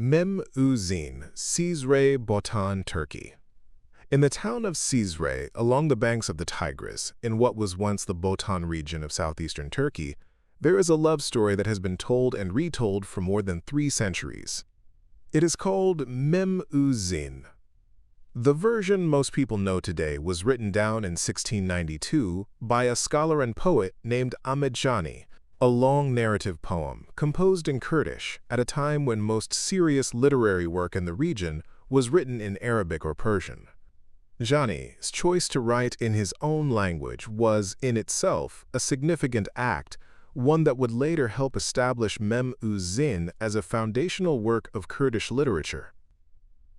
MEM U ZIN, CIZRE-BOTAN, Turkey. In the town of CIZRE, along the banks of the Tigris, in what was once the Botan region of southeastern Turkey, there is a love story that has been told and retold for more than 3 centuries. It is called MEM U ZIN. The version most people know today was written down in 1692 by a scholar and poet named Ahmed Jani, a long narrative poem composed in Kurdish at a time when most serious literary work in the region was written in Arabic or Persian. Jani's choice to write in his own language was, in itself, a significant act, one that would later help establish MEM U ZIN as a foundational work of Kurdish literature.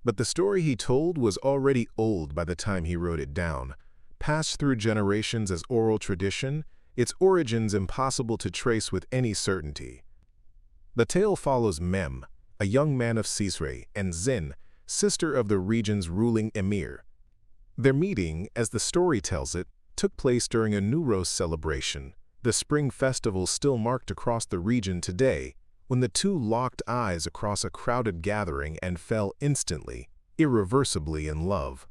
But the story he told was already old by the time he wrote it down, passed through generations as oral tradition, its origins impossible to trace with any certainty. The tale follows Mem, a young man of CIZRE, and Zin, sister of the region's ruling emir. Their meeting, as the story tells it, took place during a Newroz celebration, the spring festival still marked across the region today, when the two locked eyes across a crowded gathering and fell instantly, irreversibly in love.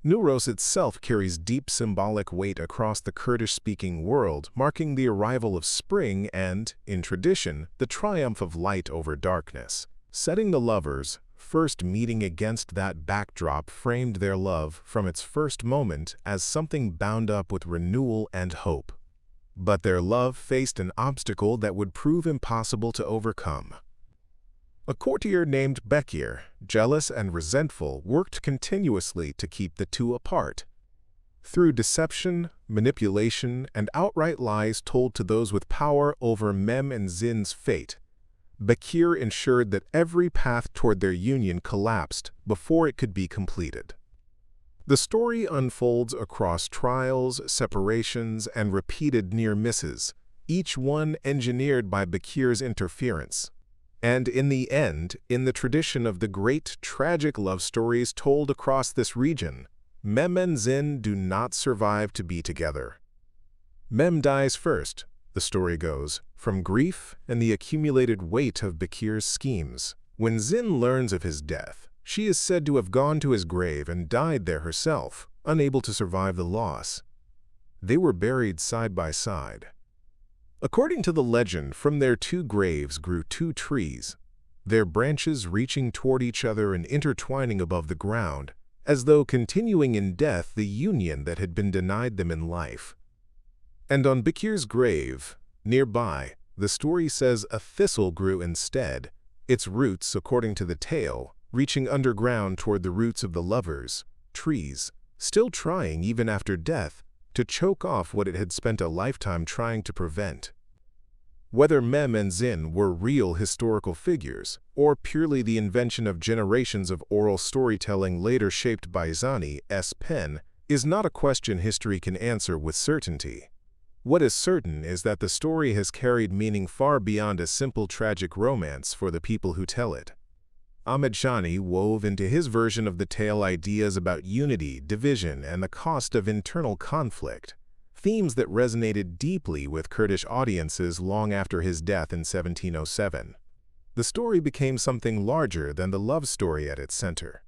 Newroz itself carries deep symbolic weight across the Kurdish-speaking world, marking the arrival of spring and, in tradition, the triumph of light over darkness. Setting the lovers, first meeting against that backdrop framed their love from its first moment as something bound up with renewal and hope. But their love faced an obstacle that would prove impossible to overcome. A courtier named Bekir, jealous and resentful, worked continuously to keep the two apart. Through deception, manipulation, and outright lies told to those with power over Mem and Zin's fate, Bekir ensured that every path toward their union collapsed before it could be completed. The story unfolds across trials, separations, and repeated near misses, each one engineered by Bekir's interference. And in the end, in the tradition of the great tragic love stories told across this region, Mem and Zin do not survive to be together. Mem dies first, the story goes, from grief and the accumulated weight of Bekir's schemes. When Zin learns of his death, she is said to have gone to his grave and died there herself, unable to survive the loss. They were buried side by side. According to the legend, from their 2 graves grew 2 trees, their branches reaching toward each other and intertwining above the ground, as though continuing in death the union that had been denied them in life. And on Bekir's grave, nearby, the story says a thistle grew instead, its roots, according to the tale, reaching underground toward the roots of the lovers, trees, still trying even after death to choke off what it had spent a lifetime trying to prevent. Whether Mem and Zin were real historical figures, or purely the invention of generations of oral storytelling later shaped by Zani's pen, is not a question history can answer with certainty. What is certain is that the story has carried meaning far beyond a simple tragic romance for the people who tell it. Ahmed Jani wove into his version of the tale ideas about unity, division, and the cost of internal conflict, themes that resonated deeply with Kurdish audiences long after his death in 1707. The story became something larger than the love story at its center,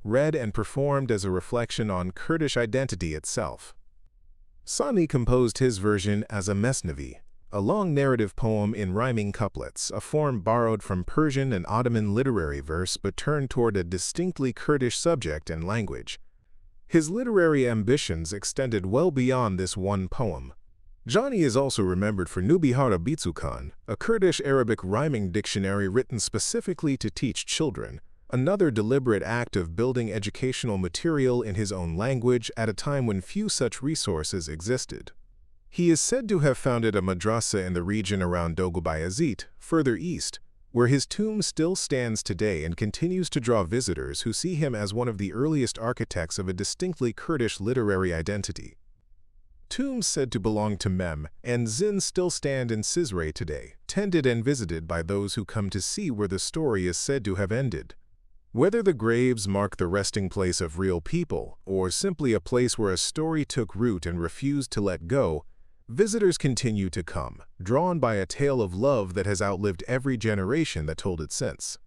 read and performed as a reflection on Kurdish identity itself. Sani composed his version as a mesnevi, a long narrative poem in rhyming couplets, a form borrowed from Persian and Ottoman literary verse but turned toward a distinctly Kurdish subject and language. His literary ambitions extended well beyond this one poem. Jani is also remembered for Nubihara Bitsukan, a Kurdish Arabic rhyming dictionary written specifically to teach children, another deliberate act of building educational material in his own language at a time when few such resources existed. He is said to have founded a madrasa in the region around Dogubayazit, further east, where his tomb still stands today and continues to draw visitors who see him as one of the earliest architects of a distinctly Kurdish literary identity. Tombs said to belong to Mem and Zin still stand in CIZRE today, tended and visited by those who come to see where the story is said to have ended. Whether the graves mark the resting place of real people, or simply a place where a story took root and refused to let go, visitors continue to come, drawn by a tale of love that has outlived every generation that told it since.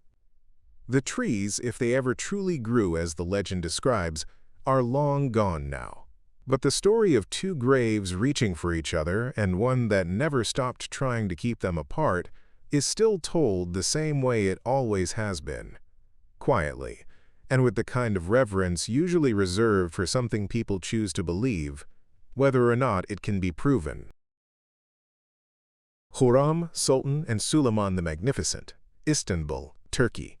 The trees, if they ever truly grew as the legend describes, are long gone now. But the story of two graves reaching for each other and one that never stopped trying to keep them apart is still told the same way it always has been, quietly, and with the kind of reverence usually reserved for something people choose to believe, whether or not it can be proven. Hurrem Sultan and Suleiman the Magnificent, Istanbul, Turkey.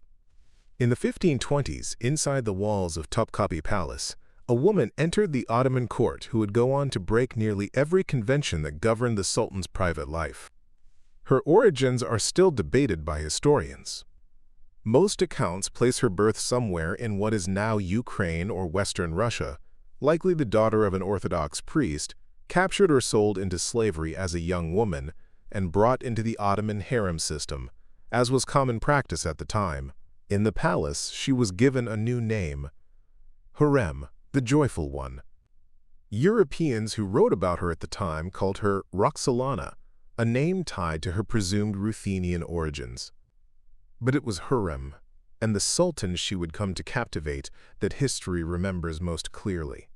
In the 1520s, inside the walls of Topkapı Palace, a woman entered the Ottoman court who would go on to break nearly every convention that governed the Sultan's private life. Her origins are still debated by historians. Most accounts place her birth somewhere in what is now Ukraine or Western Russia, likely the daughter of an Orthodox priest, captured or sold into slavery as a young woman, and brought into the Ottoman harem system, as was common practice at the time. In the palace, she was given a new name, Hurrem, the joyful one. Europeans who wrote about her at the time called her Roxolana, a name tied to her presumed Ruthenian origins. But it was Hurrem, and the Sultan she would come to captivate, that history remembers most clearly.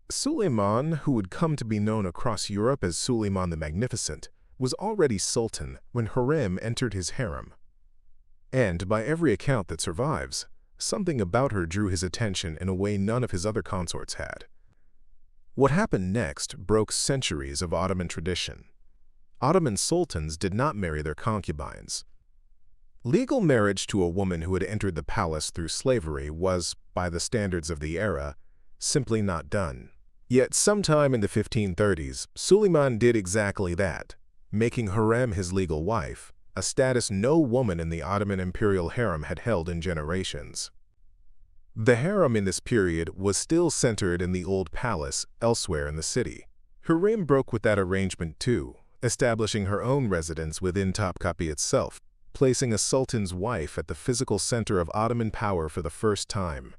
Suleiman, who would come to be known across Europe as Suleiman the Magnificent, was already Sultan when Hurrem entered his harem. And, by every account that survives, something about her drew his attention in a way none of his other consorts had. What happened next broke centuries of Ottoman tradition. Ottoman sultans did not marry their concubines. Legal marriage to a woman who had entered the palace through slavery was, by the standards of the era, simply not done. Yet sometime in the 1530s, Suleiman did exactly that, making Hurrem his legal wife, a status no woman in the Ottoman imperial harem had held in generations. The harem in this period was still centered in the old palace elsewhere in the city. Hurrem broke with that arrangement too, establishing her own residence within Topkapı itself, placing a sultan's wife at the physical center of Ottoman power for the first time.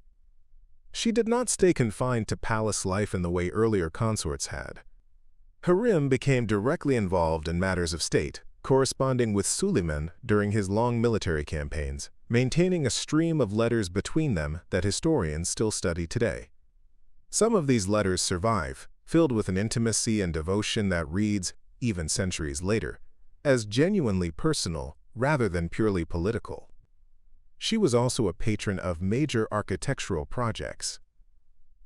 She did not stay confined to palace life in the way earlier consorts had. Hurrem became directly involved in matters of state, corresponding with Suleiman during his long military campaigns, maintaining a stream of letters between them that historians still study today. Some of these letters survive, filled with an intimacy and devotion that reads, even centuries later, as genuinely personal rather than purely political. She was also a patron of major architectural projects.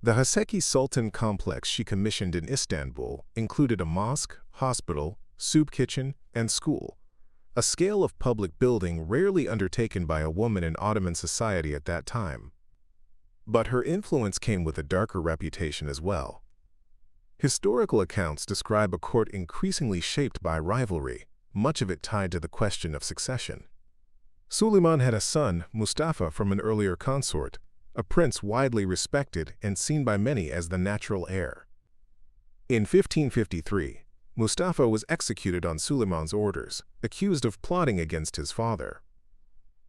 The Haseki Sultan complex she commissioned in Istanbul included a mosque, hospital, soup kitchen, and school, a scale of public building rarely undertaken by a woman in Ottoman society at that time. But her influence came with a darker reputation as well. Historical accounts describe a court increasingly shaped by rivalry, much of it tied to the question of succession. Suleiman had a son, Mustafa, from an earlier consort, a prince widely respected and seen by many as the natural heir. In 1553, Mustafa was executed on Suleiman's orders, accused of plotting against his father.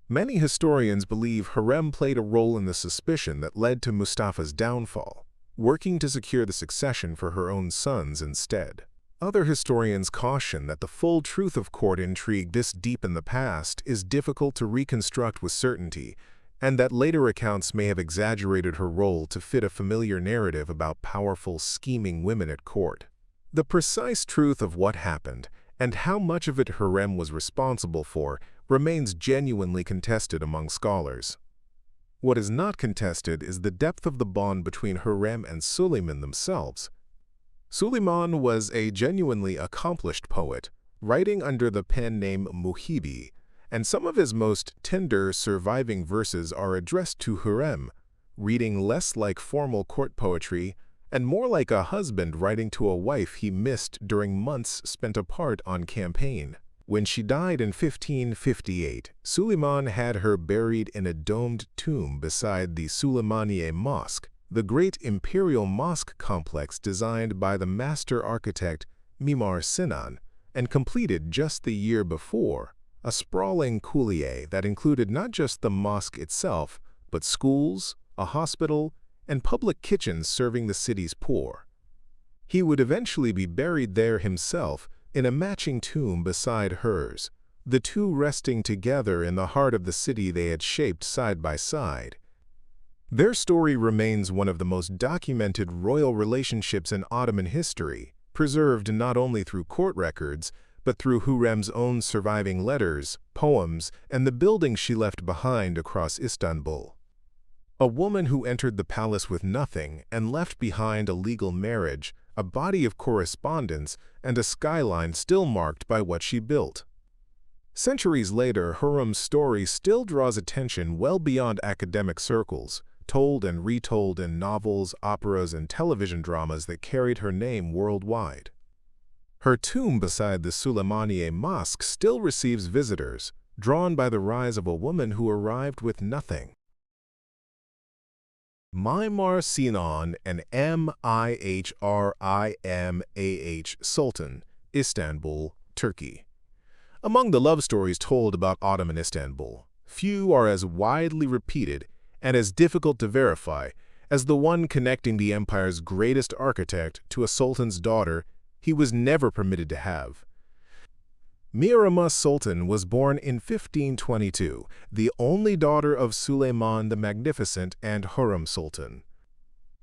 Many historians believe Hurrem played a role in the suspicion that led to Mustafa's downfall, working to secure the succession for her own sons instead. Other historians caution that the full truth of court intrigue this deep in the past is difficult to reconstruct with certainty, and that later accounts may have exaggerated her role to fit a familiar narrative about powerful, scheming women at court. The precise truth of what happened and how much of it Hurrem was responsible for remains genuinely contested among scholars. What is not contested is the depth of the bond between Hurrem and Suleiman themselves. Suleiman was a genuinely accomplished poet, writing under the pen name Muhibi, and some of his most tender surviving verses are addressed to Hurrem, reading less like formal court poetry and more like a husband writing to a wife he missed during months spent apart on campaign. When she died in 1558, Suleiman had her buried in a domed tomb beside the Süleymaniye Mosque, the great imperial mosque complex designed by the master architect Mimar Sinan and completed just the year before, a sprawling coulier that included not just the mosque itself, but schools, a hospital, and public kitchens serving the city's poor. He would eventually be buried there himself in a matching tomb beside hers, the two resting together in the heart of the city they had shaped side by side. Their story remains one of the most documented royal relationships in Ottoman history, preserved not only through court records, but through Hurrem's own surviving letters, poems, and the buildings she left behind across Istanbul. A woman who entered the palace with nothing and left behind a legal marriage, a body of correspondence, and a skyline still marked by what she built. Centuries later, Hurrem's story still draws attention well beyond academic circles, told and retold in novels, operas, and television dramas that carried her name worldwide. Her tomb beside the Suleymaniye Mosque still receives visitors, drawn by the rise of a woman who arrived with nothing. Mimar Sinan and Mihrimah Sultan, Istanbul, Turkey. Among the love stories told about Ottoman Istanbul, few are as widely repeated and as difficult to verify as the one connecting the empire's greatest architect to a sultan's daughter he was never permitted to have. Mihrimah Sultan was born in 1522, the only daughter of Suleiman the Magnificent and Hurrem Sultan.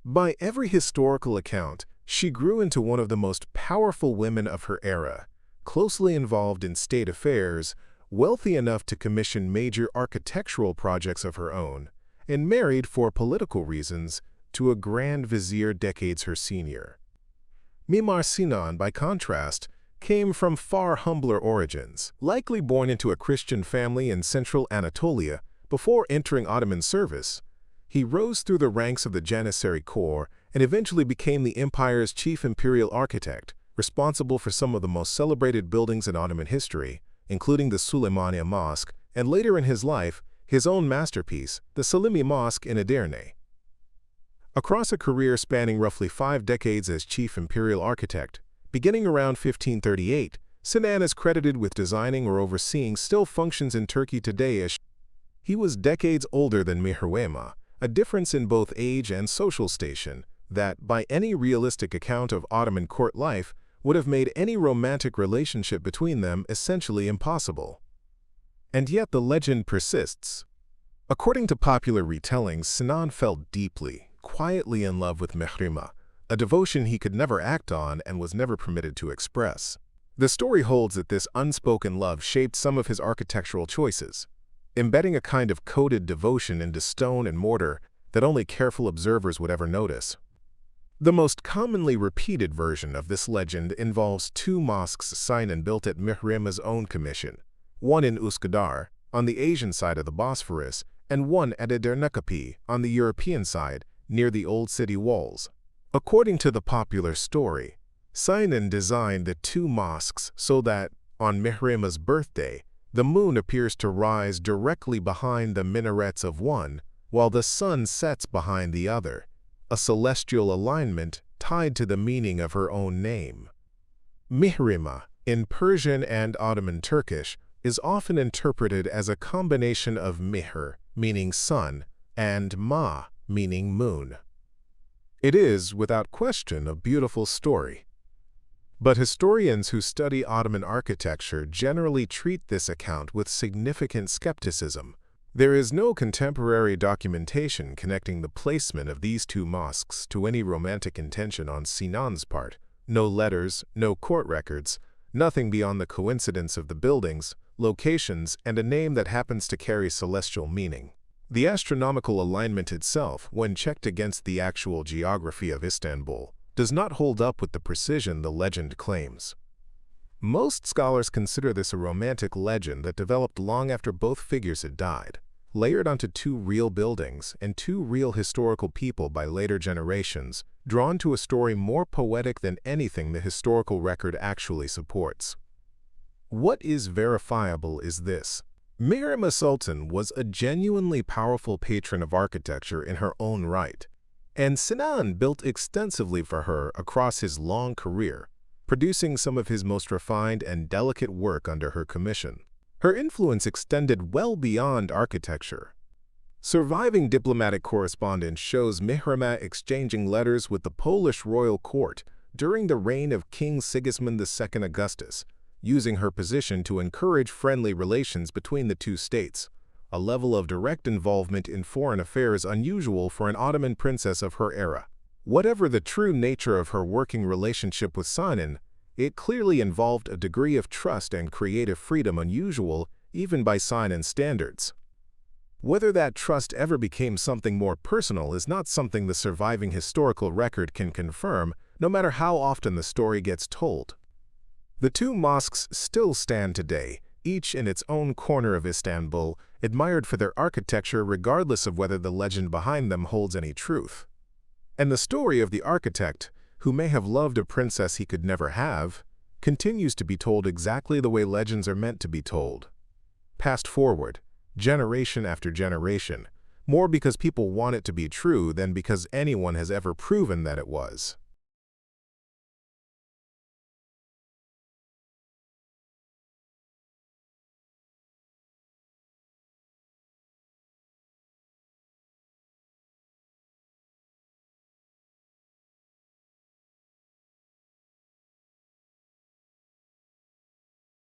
By every historical account, she grew into one of the most powerful women of her era, closely involved in state affairs, wealthy enough to commission major architectural projects of her own, and married for political reasons to a grand vizier decades her senior. Mimar Sinan, by contrast, came from far humbler origins, likely born into a Christian family in central Anatolia. Before entering Ottoman service, he rose through the ranks of the Janissary Corps and eventually became the empire's chief imperial architect, responsible for some of the most celebrated buildings in Ottoman history, including the Suleymaniye Mosque, and later in his life, his own masterpiece, the Selimi Mosque in Edirne. Across a career spanning roughly 5 decades as chief imperial architect, beginning around 1538, Sinan is credited with designing or overseeing still functions in Turkey today as he was decades older than Mihrimah, a difference in both age and social station that, by any realistic account of Ottoman court life, would have made any romantic relationship between them essentially impossible. And yet the legend persists. According to popular retellings, Sinan fell deeply, quietly in love with Mihrimah, a devotion he could never act on and was never permitted to express. The story holds that this unspoken love shaped some of his architectural choices, embedding a kind of coded devotion into stone and mortar that only careful observers would ever notice. The most commonly repeated version of this legend involves 2 mosques Sinan built at Mihrimah's own commission, one in Üsküdar, on the Asian side of the Bosphorus, and one at Edirne on the European side, near the old city walls. According to the popular story, Sinan designed the 2 mosques so that, on Mihrimah's birthday, the moon appears to rise directly behind the minarets of one, while the sun sets behind the other, a celestial alignment tied to the meaning of her own name. Mihrimah, in Persian and Ottoman Turkish, is often interpreted as a combination of mihr, meaning sun, and ma, meaning moon. It is, without question, a beautiful story. But historians who study Ottoman architecture generally treat this account with significant skepticism. There is no contemporary documentation connecting the placement of these 2 mosques to any romantic intention on Sinan's part. No letters, no court records, nothing beyond the coincidence of the buildings, locations, and a name that happens to carry celestial meaning. The astronomical alignment itself, when checked against the actual geography of Istanbul, does not hold up with the precision the legend claims. Most scholars consider this a romantic legend that developed long after both figures had died, layered onto 2 real buildings and 2 real historical people by later generations, drawn to a story more poetic than anything the historical record actually supports. What is verifiable is this. Mihrimah Sultan was a genuinely powerful patron of architecture in her own right, and Sinan built extensively for her across his long career, producing some of his most refined and delicate work under her commission. Her influence extended well beyond architecture. Surviving diplomatic correspondence shows Mihrimah exchanging letters with the Polish royal court during the reign of King Sigismund II Augustus, using her position to encourage friendly relations between the two states, a level of direct involvement in foreign affairs unusual for an Ottoman princess of her era. Whatever the true nature of her working relationship with Sinan, it clearly involved a degree of trust and creative freedom unusual even by Sinan's standards. Whether that trust ever became something more personal is not something the surviving historical record can confirm, no matter how often the story gets told. The two mosques still stand today, each in its own corner of Istanbul, admired for their architecture regardless of whether the legend behind them holds any truth. And the story of the architect, who may have loved a princess he could never have, continues to be told exactly the way legends are meant to be told. Passed forward, generation after generation, more because people want it to be true than because anyone has ever proven that it was.